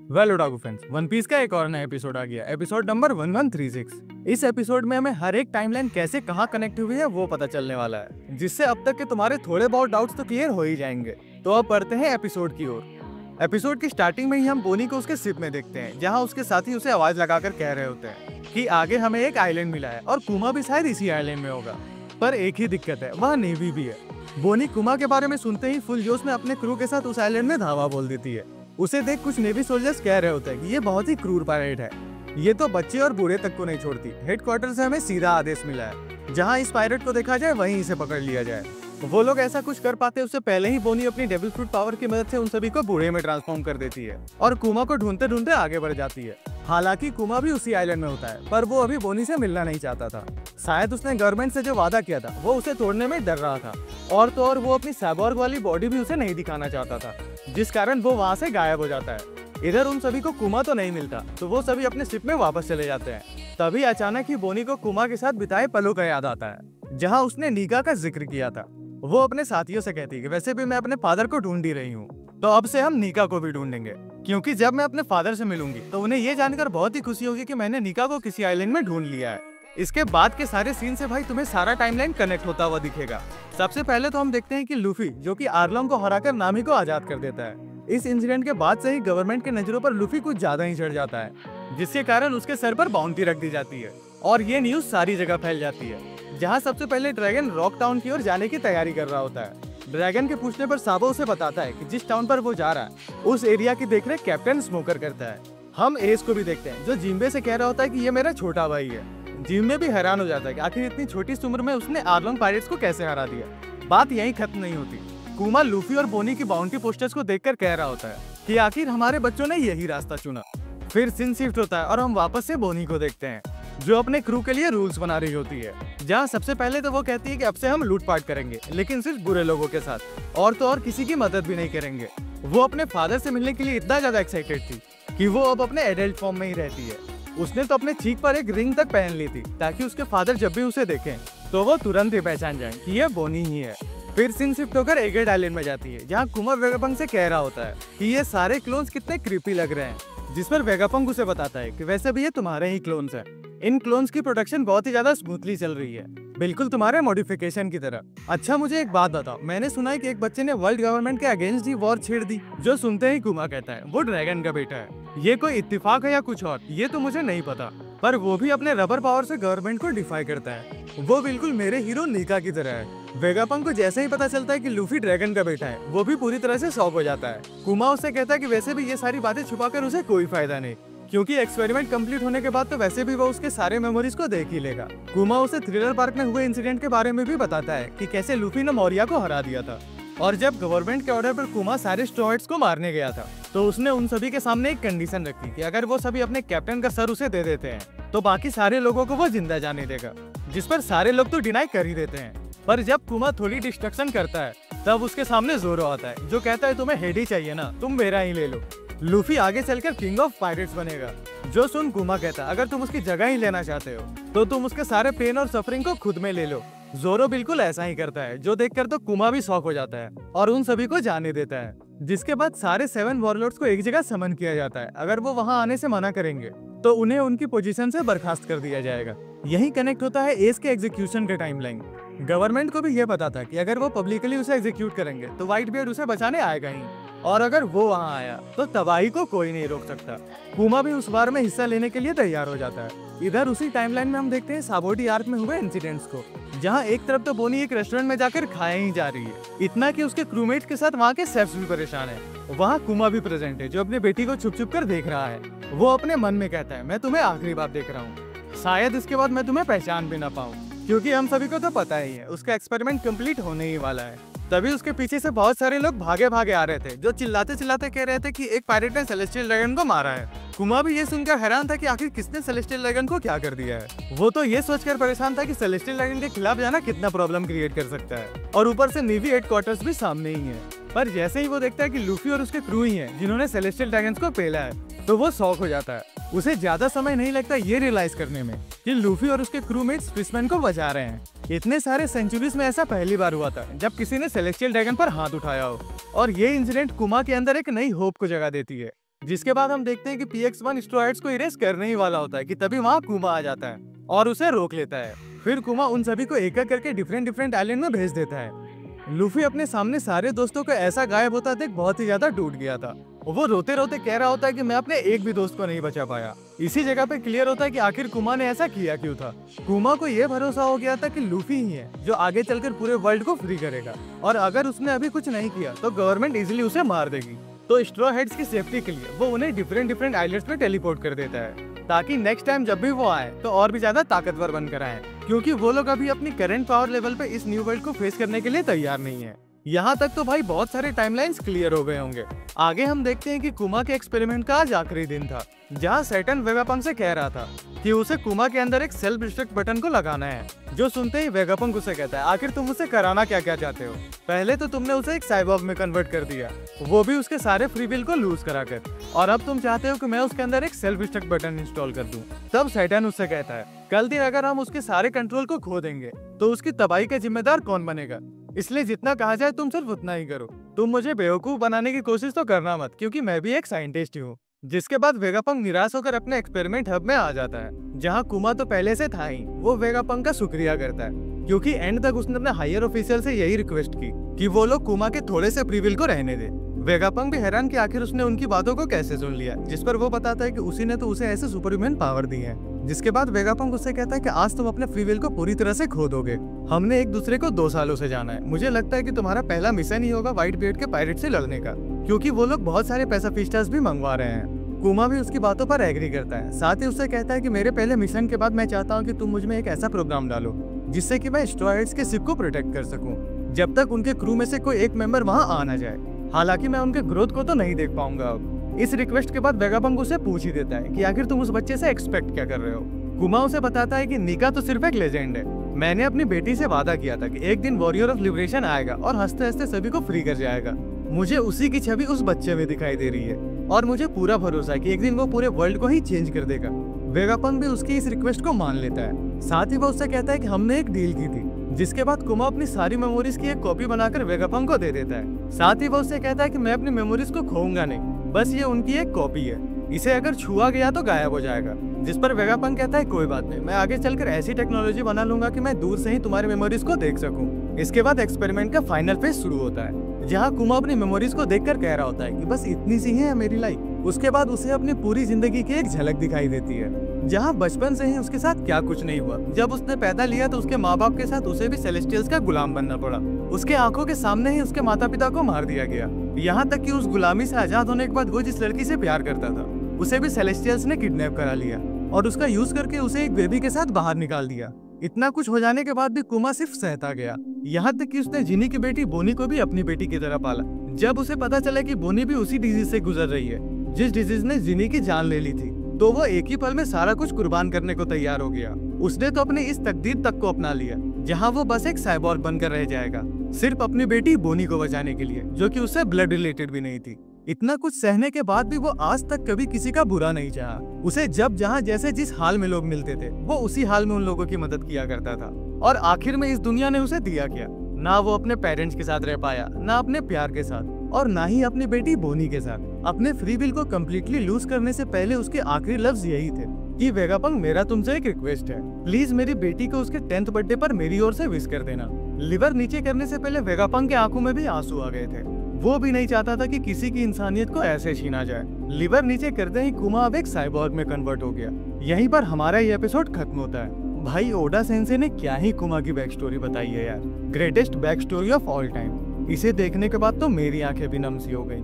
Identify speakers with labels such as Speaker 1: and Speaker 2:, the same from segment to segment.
Speaker 1: Well otaku friends, One Piece का एक और नया एपिसोड आ गया, एपिसोड नंबर 1136। इस एपिसोड में हमें हर एक टाइमलाइन कैसे कहाँ कनेक्ट हुई है वो पता चलने वाला है, जिससे अब तक के तुम्हारे थोड़े बहुत डाउट्स तो क्लियर हो ही जाएंगे। तो अब बढ़ते हैं एपिसोड की ओर। एपिसोड की स्टार्टिंग में ही हम बोनी को उसके शिप में देखते हैं, जहाँ उसके साथी उसे आवाज लगाकर कह रहे होते हैं कि आगे हमें एक आइलैंड मिला है और कुमा भी शायद इसी आइलैंड में होगा। पर एक ही दिक्कत है, वहाँ नेवी भी है। बोनी कुमा के बारे में सुनते ही फुल जोश में अपने क्रू के साथ उस आइलैंड में धावा बोल देती है। उसे देख कुछ नेवी सोल्जर्स कह रहे होते हैं कि ये बहुत ही क्रूर पायरेट है, ये तो बच्चे और बूढ़े तक को नहीं छोड़ती। हेडक्वार्टर से हमें सीधा आदेश मिला है, जहाँ इस पायरेट को देखा जाए वहीं इसे पकड़ लिया जाए। वो लोग ऐसा कुछ कर पाते उससे पहले ही बोनी अपनी डेविल फ्रूट पावर की मदद से उन सभी को बूढ़े में ट्रांसफॉर्म कर देती है और कुमा को ढूंढते ढूंढते आगे बढ़ जाती है। हालांकि कुमा भी उसी आइलैंड में होता है, पर वो अभी बोनी से मिलना नहीं चाहता था। शायद उसने गवर्नमेंट से जो वादा किया था वो उसे तोड़ने में डर रहा था, और तो और वो अपनी साइबॉर्ग वाली बॉडी भी उसे नहीं दिखाना चाहता था, जिस कारण वो वहाँ से गायब हो जाता है। इधर उन सभी को कुमा तो नहीं मिलता, तो वो सभी अपने शिप में वापस चले जाते हैं। तभी अचानक ही बोनी को कुमा के साथ बिताए पलों का याद आता है, जहाँ उसने नीगा का जिक्र किया था। वो अपने साथियों से कहती है कि वैसे भी मैं अपने फादर को ढूंढ ही रही हूँ, तो अब से हम नीका को भी ढूंढेंगे, क्योंकि जब मैं अपने फादर से मिलूंगी तो उन्हें ये जानकर बहुत ही खुशी होगी कि मैंने नीका को किसी आइलैंड में ढूंढ लिया है। इसके बाद के सारे सीन से भाई तुम्हें सारा टाइमलाइन कनेक्ट होता हुआ दिखेगा। सबसे पहले तो हम देखते हैं कि लूफी, जो कि आर्लोंग को हराकर नामी को आजाद कर देता है। इस इंसिडेंट के बाद से ही गवर्नमेंट के नजरों पर लूफी कुछ ज्यादा ही चढ़ जाता है, जिसके कारण उसके सर पर बाउंटी रख दी जाती है और ये न्यूज सारी जगह फैल जाती है। जहाँ सबसे पहले ड्रैगन रॉक टाउन की ओर जाने की तैयारी कर रहा होता है। ड्रैगन के पूछने पर साबो उसे बताता है कि जिस टाउन पर वो जा रहा है उस एरिया की देखरेख कैप्टन स्मोकर करता है। हम एस को भी देखते हैं, जो जिम्बे से कह रहा होता है कि ये मेरा छोटा भाई है। जिम्बे भी हैरान हो जाता है कि आखिर इतनी छोटी सी उम्र में उसने आर्लोंग पायरेट्स को कैसे हरा दिया। बात यहीं खत्म नहीं होती। कुमा लूफी और बोनी की बाउंटी पोस्टर्स को देखकर कह रहा होता है कि आखिर हमारे बच्चों ने यही रास्ता चुना। फिर सीन शिफ्ट होता है और हम वापस से बोनी को देखते हैं, जो अपने क्रू के लिए रूल्स बना रही होती है। जहाँ सबसे पहले तो वो कहती है कि अब से हम लूटपाट करेंगे, लेकिन सिर्फ बुरे लोगों के साथ, और तो और किसी की मदद भी नहीं करेंगे। वो अपने फादर से मिलने के लिए इतना ज्यादा एक्साइटेड थी कि वो अब अपने एडल्ट फॉर्म में ही रहती है। उसने तो अपने चीक पर एक रिंग तक पहन ली थी, ताकि उसके फादर जब भी उसे देखें तो वो तुरंत ही पहचान जाए कि ये बोनी ही है। फिर सीन शिफ्ट होकर एगेट आइलैंड में जाती है, जहाँ कुमा वेगापंग से कह रहा होता है कि ये सारे क्लोन्स कितने क्रीपी लग रहे हैं, जिस पर वेगापंग उसे बताता है कि वैसे भी ये तुम्हारे ही क्लोन्स हैं। इन क्लोन्स की प्रोडक्शन बहुत ही ज्यादा स्मूथली चल रही है, बिल्कुल तुम्हारे मॉडिफिकेशन की तरह। अच्छा, मुझे एक बात बताओ, मैंने सुना है कि एक बच्चे ने वर्ल्ड गवर्नमेंट के अगेंस्ट ही वॉर छेड़ दी। जो सुनते ही कुमा कहता है वो ड्रैगन का बेटा है। ये कोई इत्तेफाक है या कुछ और, ये तो मुझे नहीं पता, पर वो भी अपने रबर पावर से गवर्नमेंट को डिफाई करता है। वो बिल्कुल मेरे हीरो नीका की तरह है। वेगापंग को जैसे ही पता चलता है कि लूफी ड्रैगन का बेटा है, वो भी पूरी तरह से शॉक हो जाता है। कुमा उससे कहता है कि वैसे भी ये सारी बातें छुपाकर उसे कोई फायदा नहीं, क्योंकि एक्सपेरिमेंट कंप्लीट होने के बाद तो वैसे भी वो उसके सारे मेमोरीज को देख ही लेगा। कुमा उसे थ्रिलर पार्क में हुए इंसिडेंट के बारे में भी बताता है कि कैसे लूफी ने मौर्या को हरा दिया था, और जब गवर्नमेंट के ऑर्डर पर कुमा सारे स्ट्रॉइड्स को मारने गया था तो उसने उन सभी के सामने एक कंडीशन रखी कि अगर वो सभी अपने कैप्टन का सर उसे दे देते हैं तो बाकी सारे लोगों को वो जिंदा जाने देगा, जिस पर सारे लोग तो डिनाई कर ही देते हैं। पर जब कुमा थोड़ी डिस्ट्रक्शन करता है तब उसके सामने जोरो आता है, जो कहता है तुम्हें हेड ही चाहिए ना, तुम मेरा ही ले लो। लूफी आगे चलकर किंग ऑफ पायरेट्स बनेगा। जो सुन कुमा कहता है अगर तुम उसकी जगह ही लेना चाहते हो तो तुम उसके सारे पेन और सफरिंग को खुद में ले लो। जोरो बिल्कुल ऐसा ही करता है, जो देखकर तो कुमा भी शॉक हो जाता है और उन सभी को जाने देता है। जिसके बाद सारे 7 वॉरलॉर्ड्स को एक जगह समन किया जाता है। अगर वो वहां आने से मना करेंगे तो उन्हें उनकी पोजीशन से बर्खास्त कर दिया जाएगा। यही कनेक्ट होता है एस के एग्जीक्यूशन के टाइमलाइन। गवर्नमेंट को भी यह पता था कि अगर वो पब्लिकली उसे एग्जीक्यूट करेंगे तो व्हाइट बियर्ड उसे बचाने आएगा ही, और अगर वो वहां आया तो तबाही को कोई नहीं रोक सकता। कुमा भी उस बार में हिस्सा लेने के लिए तैयार हो जाता है। इधर उसी टाइमलाइन में हम देखते हैं साबोटी आर्क में हुए इंसिडेंट्स को, जहां एक तरफ तो बोनी एक रेस्टोरेंट में जाकर खाए ही जा रही है, इतना कि उसके क्रूमेट के साथ वहां के शेफ्स भी परेशान है। वहां कुमा भी प्रेजेंट है, जो अपनी बेटी को छुप छुप कर देख रहा है। वो अपने मन में कहता है मैं तुम्हें आखिरी बार देख रहा हूँ, शायद इसके बाद मैं तुम्हें पहचान भी ना पाऊँ, क्योंकि हम सभी को तो पता ही है उसका एक्सपेरिमेंट कंप्लीट होने ही वाला है। तभी उसके पीछे से बहुत सारे लोग भागे भागे आ रहे थे, जो चिल्लाते चिल्लाते कह रहे थे कि एक पायरेट ने सेलेस्टियल ड्रैगन को मारा है। कुमा भी ये सुनकर हैरान था कि आखिर किसने सेलेस्टियल ड्रैगन को क्या कर दिया है। वो तो ये सोचकर परेशान था कि सेलेस्टियल ड्रैगन के खिलाफ जाना कितना प्रॉब्लम क्रिएट कर सकता है, और ऊपर से नेवी हेडक्वार्टर्स भी सामने ही है। पर जैसे ही वो देखता है कि लूफी और उसके क्रू ही हैं जिन्होंने सेलेस्टियल ड्रैगन्स को पेला है, तो वो शॉक हो जाता है। उसे ज्यादा समय नहीं लगता ये रियलाइज करने में कि लूफी और उसके क्रूमेट्स फिशमैन को बचा रहे हैं। इतने सारे सेंचुरीज में ऐसा पहली बार हुआ था जब किसी ने सेलेस्टियल ड्रैगन पर हाथ उठाया हो, और ये इंसिडेंट कुमा के अंदर एक नई होप को जगह देती है। जिसके बाद हम देखते हैं कि PX-1 स्ट्रॉयड्स को इरेज करने ही वाला होता है कि तभी वहाँ कुमा आ जाता है और उसे रोक लेता है। फिर कुमा उन सभी को एक एक करके डिफरेंट आइलैंड में भेज देता है। लूफी अपने सामने सारे दोस्तों को ऐसा गायब होता देख बहुत ही ज्यादा टूट गया था। वो रोते रोते कह रहा होता है कि मैं अपने एक भी दोस्त को नहीं बचा पाया। इसी जगह पे क्लियर होता है कि आखिर कुमा ने ऐसा किया क्यों था। कुमा को ये भरोसा हो गया था कि लूफी ही है जो आगे चलकर पूरे वर्ल्ड को फ्री करेगा और अगर उसने अभी कुछ नहीं किया तो गवर्नमेंट इजीली उसे मार देगी। तो स्ट्रॉ हेड्स की सेफ्टी के लिए वो उन्हें डिफरेंट आइलैंड्स पे टेलीपोर्ट कर देता है ताकि नेक्स्ट टाइम जब भी वो आए तो और भी ज्यादा ताकतवर बनकर आए, क्योंकि वो लोग अभी अपनी करंट पावर लेवल पे इस न्यू वर्ल्ड को फेस करने के लिए तैयार नहीं है। यहाँ तक तो भाई बहुत सारे टाइमलाइंस क्लियर हो गए होंगे। आगे हम देखते हैं कि कुमा के एक्सपेरिमेंट का आज आखिरी दिन था, जहाँ सैटर्न वेगापंक से कह रहा था कि उसे कुमा के अंदर एक सेल्फ डिस्ट्रक्ट बटन को लगाना है। जो सुनते ही वेगापंक उसे कहता है, आखिर तुम उसे कराना क्या क्या चाहते हो? पहले तो तुमने उसे एक साइबॉर्ग में कन्वर्ट कर दिया, वो भी उसके सारे फ्री विल को लूज कराकर, और अब तुम चाहते हो कि मैं उसके अंदर एक सेल्फ डिस्ट्रक्ट बटन इंस्टॉल कर दूं। तब सैटर्न उससे कहता है, कल दिन अगर हम उसके सारे कंट्रोल को खो देंगे तो उसकी तबाही का जिम्मेदार कौन बनेगा? इसलिए जितना कहा जाए तुम सिर्फ उतना ही करो। तुम मुझे बेवकूफ बनाने की कोशिश तो करना मत, क्योंकि मैं भी एक साइंटिस्ट ही हूँ। जिसके बाद वेगापंक निराश होकर अपने एक्सपेरिमेंट हब में आ जाता है, जहाँ कुमा तो पहले से था ही। वो वेगापंक का शुक्रिया करता है क्योंकि एंड तक उसने अपने हायर ऑफिशियल से यही रिक्वेस्ट की कि वो लोग कुमा के थोड़े से फ्री विल को रहने दे। वेगापंक भी हैरान कि आखिर उसने उनकी बातों को कैसे सुन लिया, जिस पर वो बताता है कि उसी ने तो उसे ऐसे सुपरह्यूमन पावर दी है। जिसके बाद वेगापंक उससे कहता है कि आज तुम अपने फ्री विल को पूरी तरह से खो दोगे। हमने एक दूसरे को 2 सालों से जाना है। मुझे लगता है कि तुम्हारा पहला मिशन ही होगा व्हाइट बियर्ड के पायरेट से लड़ने का, क्योंकि वो लोग बहुत सारे पैसाफिस्टर्स भी मंगवा रहे हैं। कुमा भी उसकी बातों पर एग्री करता है। साथ ही उससे कहता है कि मेरे पहले मिशन के बाद मैं चाहता हूँ कि तुम मुझ में एक ऐसा प्रोग्राम डालो जिससे कि मैं स्ट्रॉयड्स के शिप को प्रोटेक्ट कर सकूं जब तक उनके क्रू में से कोई एक मेंबर वहां आ ना जाए। हालांकि मैं उनके ग्रोथ को तो नहीं देख पाऊंगा अब। इस रिक्वेस्ट के बाद वेगापंक उसे पूछ ही देता है कि आखिर तुम उस बच्चे से एक्सपेक्ट क्या कर रहे हो। कुमा उसे बताता है कि निका तो सिर्फ एक लेजेंड है। मैंने अपनी बेटी से वादा किया था कि एक दिन वॉरियर ऑफ लिबरेशन आएगा और हंसते हंसते सभी को फ्री कर जाएगा। मुझे उसी की छवि उस बच्चे में दिखाई दे रही है और मुझे पूरा भरोसा है कि एक दिन वो पूरे वर्ल्ड को ही चेंज कर देगा। वेगापंक भी उसकी इस रिक्वेस्ट को मान लेता है। साथ ही वो उससे कहता है कि हमने एक डील की थी। जिसके बाद कुमा अपनी सारी मेमोरीज की एक कॉपी बनाकर वेगापंक को दे देता है। साथ ही वो उससे कहता है कि मैं अपनी मेमोरीज को खोऊंगा नहीं, बस ये उनकी एक कॉपी है, इसे अगर छुआ गया तो गायब हो जाएगा। जिस पर वेगापंक कहता है कोई बात नहीं, मैं आगे चलकर ऐसी टेक्नोलॉजी बना लूंगा कि मैं दूर से ही तुम्हारी मेमोरीज को देख सकूं। इसके बाद एक्सपेरिमेंट का फाइनल फेज शुरू होता है, जहां कुमा अपनी मेमोरीज को देखकर कह रहा होता है कि बस इतनी सी है मेरी लाइफ। उसके बाद उसे अपनी पूरी जिंदगी की एक झलक दिखाई देती है, जहां बचपन से ही उसके साथ क्या कुछ नहीं हुआ। जब उसने पैदा लिया तो उसके माँ बाप के साथ उसे भी सेलेस्टियल्स का गुलाम बनना पड़ा। उसके आंखों के सामने ही उसके माता पिता को मार दिया गया। यहाँ तक कि उस गुलामी से आजाद होने के बाद वो जिस लड़की से प्यार करता था उसे भी सेलेस्टियल्स ने किडनैप करा लिया और उसका यूज करके उसे एक बेबी के साथ बाहर निकाल दिया। इतना कुछ हो जाने के बाद भी कुमा सिर्फ सहता गया। यहाँ तक कि उसने जिनी की बेटी बोनी को भी अपनी बेटी की तरह पाला। जब उसे पता चला कि बोनी भी उसी डिजीज से गुजर रही है जिस डिजीज ने जिनी की जान ले ली थी, तो वो एक ही पल में सारा कुछ कुर्बान करने को तैयार हो गया। उसने तो अपनी इस तकदीर तक को अपना लिया जहाँ वो बस एक साइबॉर्ग बनकर रह जाएगा, सिर्फ अपनी बेटी बोनी को बचाने के लिए, जो कि उससे ब्लड रिलेटेड भी नहीं थी। इतना कुछ सहने के बाद भी वो आज तक कभी किसी का बुरा नहीं चाहा। उसे जब जहाँ जैसे जिस हाल में लोग मिलते थे वो उसी हाल में उन लोगों की मदद किया करता था। और आखिर में इस दुनिया ने उसे दिया क्या? ना वो अपने पेरेंट्स के साथ रह पाया, ना अपने प्यार के साथ, और ना ही अपनी बेटी बोनी के साथ। अपने फ्री विल को कम्प्लीटली लूज करने से पहले उसके आखिरी लफ्ज यही थे कि वेगापंक, मेरा तुमसे एक रिक्वेस्ट है, प्लीज मेरी बेटी को उसके 10th बर्थडे पर मेरी ओर से विश कर देना। लिवर नीचे करने से पहले वेगापंक के आंखों में भी आंसू आ गए थे। वो भी नहीं चाहता था कि किसी की इंसानियत को ऐसे छीना जाए। लिवर नीचे करते ही कुमा अब एक साइबॉर्ग में कन्वर्ट हो गया। यहीं पर हमारा ये एपिसोड खत्म होता है। भाई ओडा सेंसे ने क्या ही कुमा की बैक स्टोरी बताई है यार, greatest back story of all time. इसे देखने के बाद तो मेरी आंखें भी नम सी हो गई।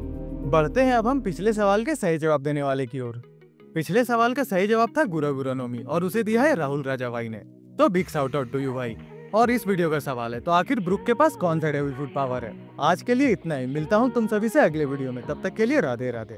Speaker 1: बढ़ते हैं अब हम पिछले सवाल के सही जवाब देने वाले की ओर। पिछले सवाल का सही जवाब था गुरा गुरा नोमी और उसे दिया है राहुल राजा भाई ने। तो big shout out to you भाई। और इस वीडियो का सवाल है, तो आखिर ब्रुक के पास कौन सा डेविल फ्रूट पावर है? आज के लिए इतना ही, मिलता हूँ तुम सभी से अगले वीडियो में, तब तक के लिए राधे राधे।